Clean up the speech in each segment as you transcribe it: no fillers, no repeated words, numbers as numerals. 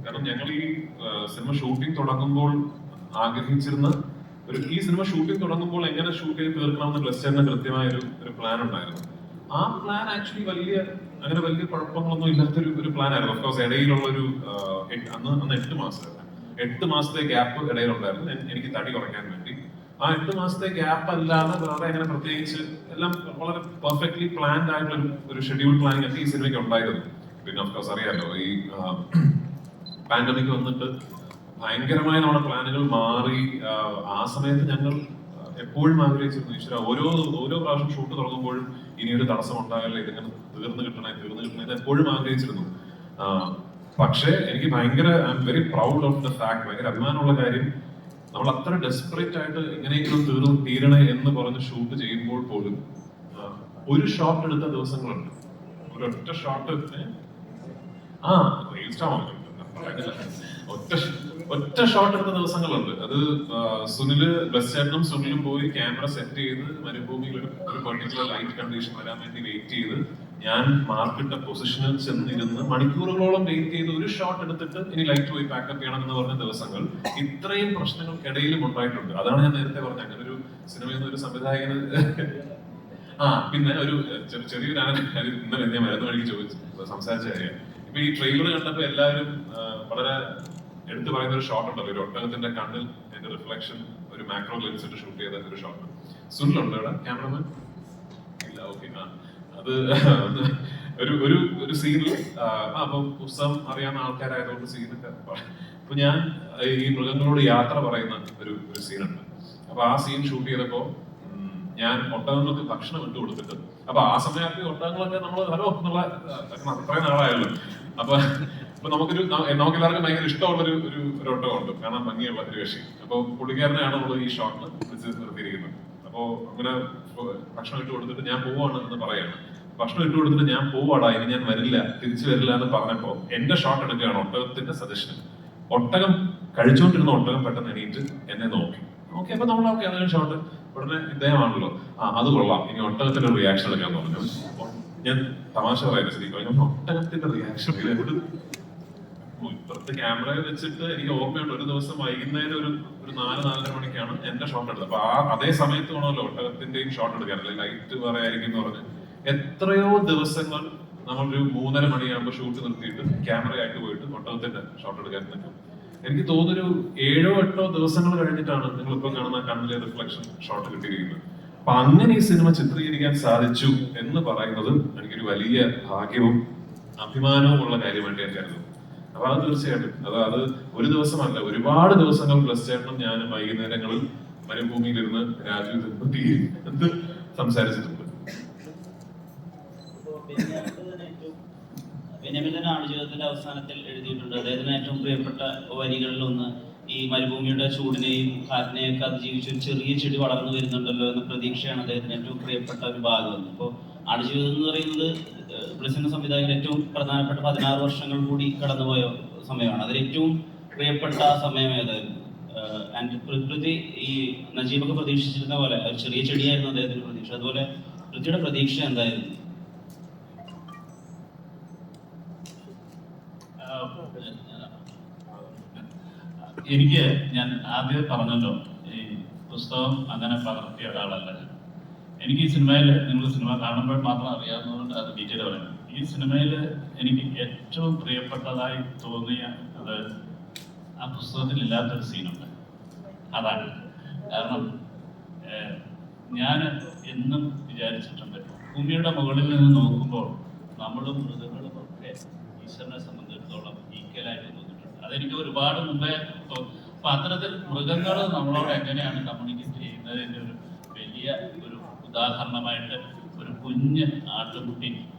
കാരണം ഞങ്ങൾ ഈ സിനിമ ഷൂട്ടിംഗ് തുടങ്ങുമ്പോൾ ആഗ്രഹിച്ചിരുന്ന ഈ സിനിമ ഷൂട്ടിംഗ് തുടങ്ങുമ്പോൾ എങ്ങനെ ഷൂട്ട് ചെയ്ത് തീർക്കണമെന്ന് ബ്ലസ്സറിന് കൃത്യമായ ഒരു പ്ലാൻ ഉണ്ടായിരുന്നു. ആ പ്ലാൻ ആക്ച്വലി അങ്ങനെ വലിയ കുഴപ്പങ്ങളൊന്നും ഇല്ലാത്തൊരു പ്ലാൻ ആയിരുന്നു. ഓഫ്കോഴ്സ് ഇടയിലുള്ള അന്ന് 8 മാസത്തെ ഗ്യാപ്പ് ഇടയിലുണ്ടായിരുന്നു എനിക്ക് തടി കുറയ്ക്കാൻ വേണ്ടി. ആ 8 മാസത്തെ ഗ്യാപ്പ് അല്ലാതെ വേറെ അങ്ങനെ പ്രത്യേകിച്ച് എല്ലാം വളരെ പെർഫെക്റ്റ്ലി പ്ലാൻഡ് ആയിട്ടുള്ള ഒരു ഷെഡ്യൂൾ പ്ലാനിങ് ഒക്കെ ഈ സിനിമയ്ക്ക് ഉണ്ടായിരുന്നു. പിന്നെ ഓഫ്കോഴ്സ് അറിയാലോ, ഈ പാൻഡമിക് വന്നിട്ട് ഭയങ്കരമായ നമ്മുടെ പ്ലാനുകൾ മാറി. ആ സമയത്ത് ഞങ്ങൾ എപ്പോഴും ആഗ്രഹിച്ചിരുന്നു, ഈശ്വര ഓരോ പ്രാവശ്യം ഷൂട്ട് തുടങ്ങുമ്പോഴും ഇനിയൊരു തടസ്സം ഉണ്ടാകല്ലേ, ഇതിങ്ങനെ തീർന്നു കിട്ടണേ ഇത് എപ്പോഴും ആഗ്രഹിച്ചിരുന്നു. പക്ഷേ എനിക്ക് I am very proud of the fact, ഭയങ്കര അഭിമാനമുള്ള കാര്യം, നമ്മൾ അത്ര ഡെസ്പറേറ്റ് ആയിട്ട് എങ്ങനെയെങ്കിലും തീരണേ എന്ന് പറഞ്ഞ് ഷൂട്ട് ചെയ്യുമ്പോൾ പോലും ഒരു ഷോട്ട് എടുത്ത ദിവസങ്ങളുണ്ട്. ഒരൊറ്റ ഷോട്ട് ഒറ്റ ഷോട്ട് എടുത്ത ദിവസങ്ങളുണ്ട്. അത് സുനിലും പോയി ക്യാമറ സെറ്റ് ചെയ്ത് മരുഭൂമിയിൽ ഒരു പെർട്ടിക്കുലർ ലൈറ്റ് കണ്ടീഷൻ വരാൻ വേണ്ടി വെയിറ്റ് ചെയ്ത് ഞാൻ മാർക്കിട്ട പൊസിഷനിൽ ചെന്നിരുന്ന് മണിക്കൂറുകളോളം വെയിറ്റ് ചെയ്ത് ഒരു ഷോട്ട് എടുത്തിട്ട് ഇനി ലൈറ്റ് പോയി പാക്കപ്പ് ചെയ്യണം എന്ന് പറഞ്ഞ ദിവസങ്ങൾ ഇത്രയും പ്രശ്നങ്ങൾക്കിടയിലും ഉണ്ടായിട്ടുണ്ട്. അതാണ് ഞാൻ നേരത്തെ പറഞ്ഞത്, അങ്ങനെ ഒരു സിനിമയിൽ നിന്ന് ഒരു സംവിധായകന് പിന്നെ ഒരു ചെറിയൊരു ഇന്നലെ ഞാൻ മരുന്ന് വഴിക്ക് സംസാരിച്ച കാര്യം. ഇപ്പൊ ഈ ട്രെയിലർ കണ്ടപ്പോ എല്ലാവരും വളരെ എടുത്തു പറയുന്ന ഒരു ഷോട്ട് ഉണ്ടല്ലോ, ഒരു ഒട്ടകത്തിന്റെ കണ്ണിൽ എന്റെ റിഫ്ലക്ഷൻ ഒരു മാക്രോ ലെൻസ് ഇട്ട് ഷൂട്ട് ചെയ്ത ഒരു ഷോട്ട്. സുനിലുണ്ടോ ഇവിടെ ക്യാമറമാൻ? ഇല്ല, ഓക്കെ. അത് ഒരു സീനിൽ അപ്പൊ പുസ്തകം അറിയാവുന്ന ആൾക്കാരായതുകൊണ്ട് സീനൊക്കെ അപ്പൊ ഞാൻ ഈ മൃഗങ്ങളോട് യാത്ര പറയുന്ന ഒരു സീനുണ്ട്. അപ്പൊ ആ സീൻ ഷൂട്ട് ചെയ്തപ്പോ ഞാൻ ഒട്ടകങ്ങൾക്ക് ഭക്ഷണം ഇട്ട് കൊടുത്തിട്ട്, അപ്പൊ ആ സമയത്ത് ഒട്ടകങ്ങളൊക്കെ നമ്മൾ ഹലോ എന്നുള്ള അത്രയും നാളായല്ലോ. അപ്പൊ നമുക്കെല്ലാവർക്കും ഭയങ്കര ഇഷ്ടമുള്ള ഒരു ഒട്ടകമുണ്ട്, കാണാൻ ഭംഗിയുള്ള ഒരു കക്ഷി. അപ്പൊ പുള്ളിക്കാരനെയാണ് നമ്മൾ ഈ ഷോട്ടിൽ നിർത്തിയിരിക്കുന്നത്. അപ്പോ അങ്ങനെ ഭക്ഷണം ഇട്ട് കൊടുത്തിട്ട് ഞാൻ പോവാണ് എന്ന് പറയാണ്. ഭക്ഷണം ഇട്ട് കൊടുത്തിട്ട് ഞാൻ പോവാടാ, ഇനി ഞാൻ തിരിച്ചു വരില്ല എന്ന് പറഞ്ഞപ്പോ എന്റെ ഷോട്ട് എടുക്കുകയാണ് ഒട്ടകത്തിന്റെ സജഷൻ. ഒട്ടകം കഴിച്ചുകൊണ്ടിരുന്ന ഒട്ടകം പെട്ടെന്ന് എണീറ്റ് എന്നെ നോക്കി. അപ്പൊ നമ്മൾ അതാണ് ഷോട്ട്. ഉടനെ ഇദ്ദേഹമാണല്ലോ, അത് കൊള്ളാം, ഇനി ഒട്ടകത്തിന്റെ റിയാക്ഷൻ എടുക്കാൻ പറഞ്ഞു. ഞാൻ തമാശ പറയുന്നത് ശരിക്കും, ഒട്ടകത്തിന്റെ റിയാക്ഷൻ ഇപ്പുറത്ത് ക്യാമറ വെച്ചിട്ട് എനിക്ക് ഓർമ്മയുണ്ട്, ഒരു ദിവസം വൈകുന്നേരം ഒരു 4-4:30 മണിക്കാണ് എന്റെ ഷോട്ട് എടുത്തത്. അപ്പൊ അതേ സമയത്ത് വേണമല്ലോ ഒട്ടകത്തിന്റെയും ഷോട്ട് എടുക്കാൻ, അല്ലെങ്കിൽ ലൈറ്റ് പറയായിരിക്കും എന്ന് പറഞ്ഞ് എത്രയോ ദിവസങ്ങൾ നമ്മളൊരു 3:30 മണിയാകുമ്പോൾ ഷൂട്ട് നിർത്തിയിട്ട് ക്യാമറയായിട്ട് പോയിട്ട് ഒട്ടകത്തിന്റെ ഷോട്ട് എടുക്കാൻ നിൽക്കും. എനിക്ക് തോന്നുന്നൊരു 7-8 ദിവസങ്ങൾ കഴിഞ്ഞിട്ടാണ് നിങ്ങളിപ്പോ കാണുന്ന കണ്ണിലെ റിഫ്ലക്ഷൻ ഷോട്ട് കിട്ടിയിരിക്കുന്നത്. അപ്പൊ അങ്ങനെ ഈ സിനിമ ചിത്രീകരിക്കാൻ സാധിച്ചു എന്ന് പറയുന്നത് എനിക്കൊരു വലിയ ഭാഗ്യവും അഭിമാനവും ഉള്ള കാര്യമായിട്ട് ഞാൻ കരുതുന്നു. അപ്പൊ അത് തീർച്ചയായിട്ടും അത് ഒരു ദിവസമല്ല, ഒരുപാട് ദിവസങ്ങൾ പ്ലസ് ചേട്ടനും ഞാനും വൈകുന്നേരങ്ങളിൽ മരുഭൂമിയിലിരുന്ന് രാജു സംസാരിച്ചിട്ടുണ്ട്. ബെന്യാമിൻ ആടുജീവിതത്തിന്റെ അവസാനത്തിൽ എഴുതിയിട്ടുണ്ട്, അദ്ദേഹത്തിന് ഏറ്റവും പ്രിയപ്പെട്ട വരികളിലൊന്ന് ഈ മരുഭൂമിയുടെ ചൂടിനെയും കാറ്റിനെയും ഒക്കെ അതിജീവിച്ച് ഒരു ചെറിയ ചെടി വളർന്നു വരുന്നുണ്ടല്ലോ എന്ന പ്രതീക്ഷയാണ് അദ്ദേഹത്തിന് ഏറ്റവും പ്രിയപ്പെട്ട ഒരു ഭാഗം. അപ്പോൾ ആടുജീവിതം എന്ന് പറയുന്നത് ബ്ലസ്സിന്റെ സംവിധായകൻ ഏറ്റവും പ്രധാനപ്പെട്ട 16 വർഷങ്ങൾ കൂടി കടന്നുപോയ സമയമാണ്. അതിൽ ഏറ്റവും പ്രിയപ്പെട്ട സമയം ഏതായിരുന്നു? ആൻഡ് പൃഥ്വി ഈ നജീബൊക്കെ പ്രതീക്ഷിച്ചിരുന്ന പോലെ ഒരു ചെറിയ ചെടിയായിരുന്നു അദ്ദേഹത്തിന്റെ പ്രതീക്ഷ, അതുപോലെ പൃഥ്വിയുടെ പ്രതീക്ഷ എന്തായിരുന്നു? ഞാൻ ആദ്യം പറഞ്ഞല്ലോ, ഈ പുസ്തകം അങ്ങനെ പകർത്തിയ ഒരാളല്ല. എനിക്ക് ഈ സിനിമയിൽ, നിങ്ങൾ സിനിമ കാണുമ്പോൾ മാത്രം അറിയാവുന്നതുകൊണ്ട് അത് ഡീറ്റെയിൽ പറയുന്നത്. ഈ സിനിമയിൽ എനിക്ക് ഏറ്റവും പ്രിയപ്പെട്ടതായി തോന്നിയ അത് ആ പുസ്തകത്തിൽ ഇല്ലാത്തൊരു സീനുണ്ട്. അതാണ് കാരണം ഞാൻ എന്നും വിചാരിച്ചിട്ടുണ്ട്, ഭൂമിയുടെ മുകളിൽ നിന്ന് നോക്കുമ്പോൾ നമ്മളും മൃഗങ്ങളും ഒക്കെ ഈശ്വരനെ സംബന്ധിച്ചിടത്തോളം ഈക്വലായിട്ട് തോന്നിയിട്ടുണ്ട്. അതെനിക്ക് ഒരുപാട് മുമ്പേ തോന്നി. അപ്പൊ അത്തരത്തിൽ മൃഗങ്ങൾ നമ്മളോട് എങ്ങനെയാണ് കമ്മ്യൂണിക്കേറ്റ് ചെയ്യുന്നതിൻ്റെ ഒരു വലിയ ഒരു ഉദാഹരണമായിട്ട് ഒരു കുഞ്ഞ് ആട്ടുകുട്ടി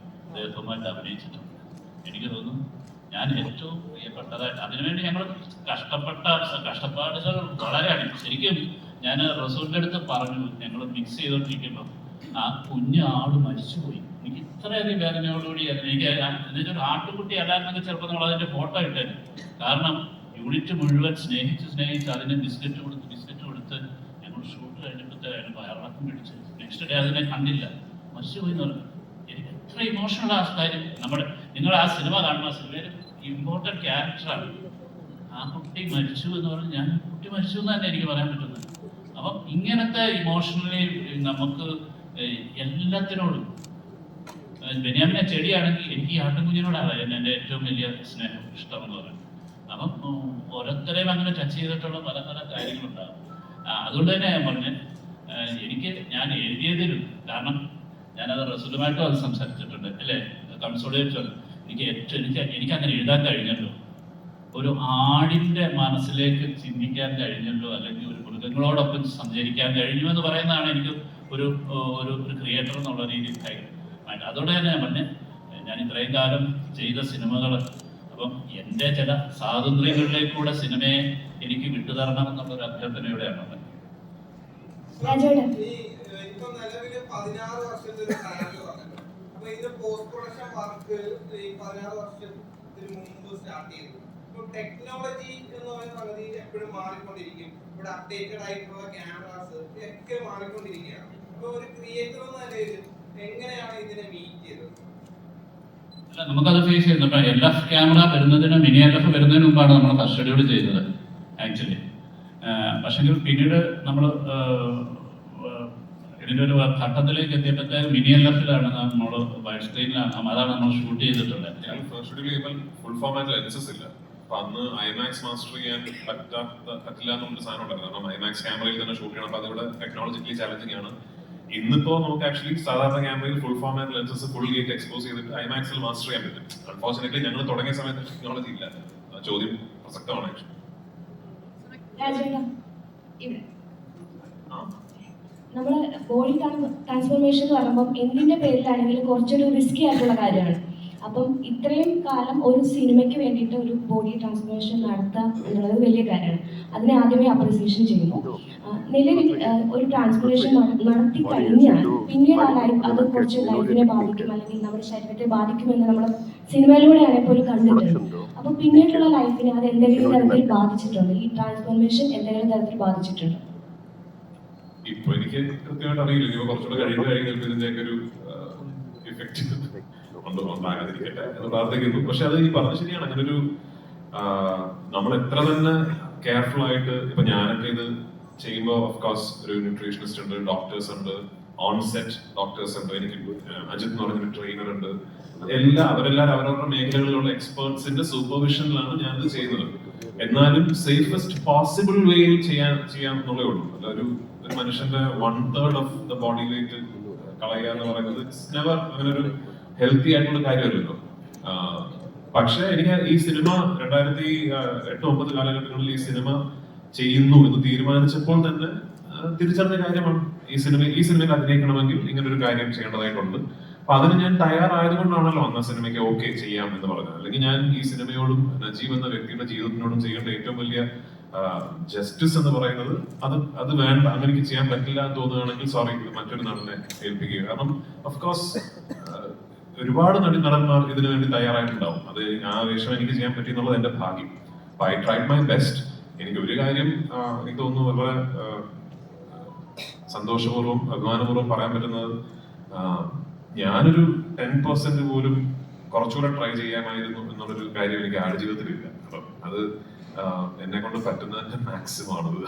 അദ്ദേഹവുമായിട്ട് അഭിനയിച്ചിട്ടുണ്ട്. എനിക്ക് തോന്നുന്നു ഞാൻ ഏറ്റവും പ്രിയപ്പെട്ടതായിട്ട് അതിനുവേണ്ടി ഞങ്ങൾ കഷ്ടപ്പാടുകൾ വളരെയാണ്. ശരിക്കും ഞാൻ റസൂലിൻ്റെ അടുത്ത് പറഞ്ഞു, ഞങ്ങൾ മിക്സ് ചെയ്തുകൊണ്ടിരിക്കുമ്പോൾ ആ കുഞ്ഞ് ആട് മരിച്ചുപോയി. എനിക്ക് ഇത്രയധികം വേദനയോടുകൂടി എനിക്ക് എന്നുവെച്ചാൽ ആട്ടുകുട്ടി അല്ലായിരുന്നെങ്കിൽ ചിലപ്പോൾ നമ്മൾ അതിൻ്റെ ഫോട്ടോ ഇട്ടേനെ. കാരണം യൂണിറ്റ് മുഴുവൻ സ്നേഹിച്ച് അതിന് ബിസ്ക്കറ്റ് കൊടുത്ത് ഞങ്ങൾ ഷൂട്ട് കഴിഞ്ഞപ്പോഴത്തേക്കും വയറിളക്കം പിടിച്ച് നെക്സ്റ്റ് ഡേ അതിനെ കണ്ടില്ല, മരിച്ചുപോയി എന്ന് പറഞ്ഞു. എനിക്ക് എത്ര ഇമോഷണൽ ആ കാര്യം. നിങ്ങൾ ആ സിനിമ കാണുന്ന സിനിമയിൽ ഇമ്പോർട്ടൻറ്റ് ക്യാരക്ടറാണ്. ആ കുട്ടി മരിച്ചു എന്ന് പറഞ്ഞാൽ ഞാൻ കുട്ടി മരിച്ചു എന്ന് തന്നെ എനിക്ക് പറയാൻ പറ്റുന്നത്. അപ്പം ഇങ്ങനത്തെ ഇമോഷണലി നമുക്ക് എല്ലാത്തിനോടും ബെന്യാമിനെ ചെടിയാണെങ്കിൽ എനിക്ക് ഈ ആട്ടുകുഞ്ഞിനോടാണ് എൻ്റെ ഏറ്റവും വലിയ സ്നേഹം ഇഷ്ടം എന്ന് പറയുന്നത്. അപ്പം ഓരോരുത്തരെയും അങ്ങനെ ടച്ച് ചെയ്തിട്ടുള്ള പല പല കാര്യങ്ങളുണ്ടാകും. അതുകൊണ്ട് തന്നെ ഞാൻ പറഞ്ഞത് എനിക്ക് ഞാൻ എഴുതിയതിലും, കാരണം ഞാനത് റസൂലുമായിട്ടും അത് സംസാരിച്ചിട്ടുണ്ട് അല്ലേ, കൺസോളിഡേറ്റ് എനിക്ക് അങ്ങനെ എഴുതാൻ കഴിഞ്ഞല്ലോ. ഒരു ആടിൻ്റെ മനസ്സിലേക്ക് ചിന്തിക്കാൻ കഴിഞ്ഞല്ലോ, അല്ലെങ്കിൽ ഒരു മൃഗങ്ങളോടൊപ്പം സഞ്ചരിക്കാൻ കഴിഞ്ഞു എന്ന് പറയുന്നതാണ് എനിക്ക് ഒരു ക്രിയേറ്റർ എന്നുള്ള രീതിയിൽ കാര്യം. അതുകൊണ്ട് തന്നെ ഞാൻ പറഞ്ഞത് ഞാൻ ഇത്രയും കാലം ചെയ്ത സിനിമകൾ, അപ്പം എൻ്റെ ചില സ്വാതന്ത്ര്യങ്ങളിലേക്കൂടെ സിനിമയെ എനിക്ക് വിട്ടുതരണം എന്നുള്ളൊരു അഭ്യർത്ഥനയോടെയാണ്. ഇപ്പൊ നിലവില് 16 വർഷത്തെ ഒരു പ്ലാൻ പറഞ്ഞല്ലോ. അപ്പൊ ഇതിന്റെ പോസ്റ്റ് പ്രൊഡക്ഷൻ വർക്ക് ഈ 16 വർഷത്തിന് മുമ്പ് സ്റ്റാർട്ട് ചെയ്തു. ഇപ്പൊ ടെക്നോളജി എന്ന് പറയുന്ന സംഗതി എപ്പോഴും മാറിക്കൊണ്ടിരിക്കും. ഇവിടെ അപ്ഡേറ്റഡ് ആയിട്ടുള്ള ക്യാമറാസ് ഒക്കെ മാറിക്കൊണ്ടിരിക്കുകയാണ്. അപ്പൊ ഒരു ക്രിയേറ്റർ എന്ന നിലയിൽ എങ്ങനെയാണ് ഇതിനെ മീറ്റ് ചെയ്തത്? അല്ല, നമുക്കത് ഫേസ് ചെയ്യുന്നു. ഇപ്പം LF ക്യാമറ വരുന്നതിന് മിനി LF വരുന്നതിന് മുമ്പാണ് നമ്മൾ ഫസ്റ്റ് ഷെഡ്യൂൾ ചെയ്തത് ആക്ച്വലി. പക്ഷെങ്കിൽ പിന്നീട് നമ്മൾ ഇതിൻ്റെ ഒരു ഘട്ടത്തിലേക്ക് എത്തിയപ്പോഴത്തേക്ക് മിനി LF-ലാണ് നമ്മൾ വൈഡ് സ്ക്രീനിലാണ്, അതാണ് നമ്മൾ ഷൂട്ട് ചെയ്തിട്ടുള്ളത്. ഫസ്റ്റ് ഷെഡ്യൂൾ ചെയ്യുമ്പോൾ ഫുൾ ഫോമാറ്റ് ലെൻസസ് ഇല്ല. അപ്പൊ അന്ന് IMAX മാസ്റ്റർ ചെയ്യാൻ പറ്റില്ല എന്നൊരു സാധനം ഉണ്ടായിരുന്നു. കാരണം IMAX ക്യാമറയിൽ തന്നെ ഷൂട്ട് ചെയ്യണം. അപ്പൊ അതിവിടെ ടെക്നോളജിക്കലി ചാലഞ്ചിങ് ആണ്. ഇന്നിപ്പോ നമുക്ക് ആക്ച്വലി സാധാരണ ക്യാമറയിൽ full format lenses full gate expose ചെയ്തിട്ട് IMAX-ൽ മാസ്റ്റർ ചെയ്യാൻ പറ്റും. അൺഫോർച്ചുനേറ്റ്ലി ഞങ്ങൾ തുടങ്ങിയ സമയത്ത് ടെക്നോളജി ഇല്ല. ചോദ്യം പ്രസക്തമാണ് ആക്ച്വലി. നമ്മൾ ബോഡി ട്രാൻസ്ഫോർമേഷൻ എന്ന് പറയുമ്പോൾ എന്തിൻ്റെ പേരിലാണെങ്കിലും കുറച്ചൊരു റിസ്കി ആയിട്ടുള്ള കാര്യമാണ്. അപ്പം ഇത്രയും കാലം ഒരു സിനിമയ്ക്ക് വേണ്ടിയിട്ട് ഒരു ബോഡി ട്രാൻസ്ഫോർമേഷൻ നടത്തുക എന്നുള്ളത് വലിയ കാര്യമാണ്. അതിനെ ആദ്യമേ അപ്രിസിയേഷൻ ചെയ്യുന്നു. നിലവിൽ ഒരു ട്രാൻസ്ഫോർമേഷൻ നടത്തി കഴിഞ്ഞാൽ പിന്നീട് ആ ലൈഫ് അത് കുറച്ച് ലൈഫിനെ ബാധിക്കും, അല്ലെങ്കിൽ നമ്മുടെ ശരീരത്തെ ബാധിക്കുമെന്ന് നമ്മൾ സിനിമയിലൂടെയാണെങ്കിൽ പോലും കണ്ടിട്ടുണ്ട്. അപ്പോൾ പിന്നീടുള്ള ലൈഫിനെ അത് എന്തെങ്കിലും തരത്തിൽ ബാധിച്ചിട്ടുണ്ട്? ഈ ട്രാൻസ്ഫോർമേഷൻ എന്തെങ്കിലും തരത്തിൽ ബാധിച്ചിട്ടുണ്ട്? ഇപ്പൊ എനിക്ക് കൃത്യമായിട്ട് അറിയില്ല. ഇപ്പൊ കുറച്ചുകൂടെ കഴിയുമ്പോൾ ഇതിന്റെയൊക്കെ ഒരു ഇഫക്റ്റ് ഉണ്ടാകാതിരിക്കട്ടെ എന്ന് പ്രാർത്ഥിക്കുന്നു. പക്ഷെ അത് ഈ പറഞ്ഞത് ശരിയാണ്. അങ്ങനെ ഒരു നമ്മൾ എത്ര തന്നെ കെയർഫുൾ ആയിട്ട്, ഇപ്പൊ ഞാനൊക്കെ ഇത് ചെയ്യുമ്പോൾ ഓഫ്കോഴ്സ് ഒരു ന്യൂട്രീഷനിസ്റ്റ് ഉണ്ട്, ഡോക്ടേഴ്സ് ഉണ്ട്, ഓൺ സെറ്റ് ഡോക്ടേഴ്സ് ഉണ്ട്, എനിക്ക് അജിത് എന്ന് പറഞ്ഞൊരു ട്രെയിനർ ഉണ്ട്. അവരെല്ലാവരും അവരവരുടെ മേഖലകളിലുള്ള എക്സ്പേർട്സിന്റെ സൂപ്പർവിഷനിലാണ് ഞാനിത് ചെയ്യുന്നത്. എന്നാലും സേഫസ്റ്റ് പോസിബിൾ വേയിൽ ചെയ്യാന്നുള്ളേ ഉള്ളൂ. അല്ല ഒരു മനുഷ്യന്റെ 1/3 ഓഫ് ദ ബോഡി വെയിറ്റ് കളയുക എന്ന് പറയുന്നത് ഇറ്റ്സ് നെവർ അങ്ങനെ ഒരു ഹെൽത്തി ആയിട്ടുള്ള കാര്യമല്ലല്ലോ. പക്ഷെ എനിക്ക് ഈ സിനിമ 2008-2009 കാലഘട്ടങ്ങളിൽ ഈ സിനിമ ചെയ്യുന്നു എന്ന് തീരുമാനിച്ചപ്പോൾ തന്നെ തിരിച്ചറിഞ്ഞ കാര്യമാണ് ഈ സിനിമയിൽ അഭിനയിക്കണമെങ്കിൽ ഇങ്ങനെ ഒരു കാര്യം ചെയ്യേണ്ടതായിട്ടുണ്ട്. അപ്പൊ അതിന് ഞാൻ തയ്യാറായതുകൊണ്ടാണല്ലോ അന്ന് സിനിമയ്ക്ക് ഓക്കെ ചെയ്യാം എന്ന് പറഞ്ഞത്. അല്ലെങ്കിൽ ഞാൻ ഈ സിനിമയോടും നജീബ് എന്ന വ്യക്തിയുടെ ജീവിതത്തിനോടും ചെയ്യേണ്ട ഏറ്റവും വലിയ ജസ്റ്റിസ് എന്ന് പറയുന്നത് അത് വേണ്ട, അങ്ങനെ എനിക്ക് ചെയ്യാൻ പറ്റില്ല എന്ന് തോന്നുകയാണെങ്കിൽ സോറി, മറ്റൊരു നടനെ ഏൽപ്പിക്കുക. കാരണം ഓഫ്കോഴ്സ് ഒരുപാട് നടന്മാർ ഇതിനു വേണ്ടി തയ്യാറായിട്ടുണ്ടാവും. അത് ആ വേഷം എനിക്ക് ചെയ്യാൻ പറ്റി എന്നുള്ളത് എന്റെ ഭാഗ്യം. I tried my best. എനിക്ക് ഒരു കാര്യം എനിക്ക് തോന്നുന്നു വളരെ സന്തോഷപൂർവ്വം അഭിമാനപൂർവ്വം പറയാൻ പറ്റുന്നത്, ഞാനൊരു 10% പോലും കുറച്ചുകൂടെ ട്രൈ ചെയ്യാമായിരുന്നു എന്നുള്ളൊരു കാര്യം എനിക്ക് ആടുജീവിതത്തിലില്ല. അപ്പം അത് എന്നെ കൊണ്ട് പറ്റുന്നതിന്റെ മാക്സിമം ആണത്.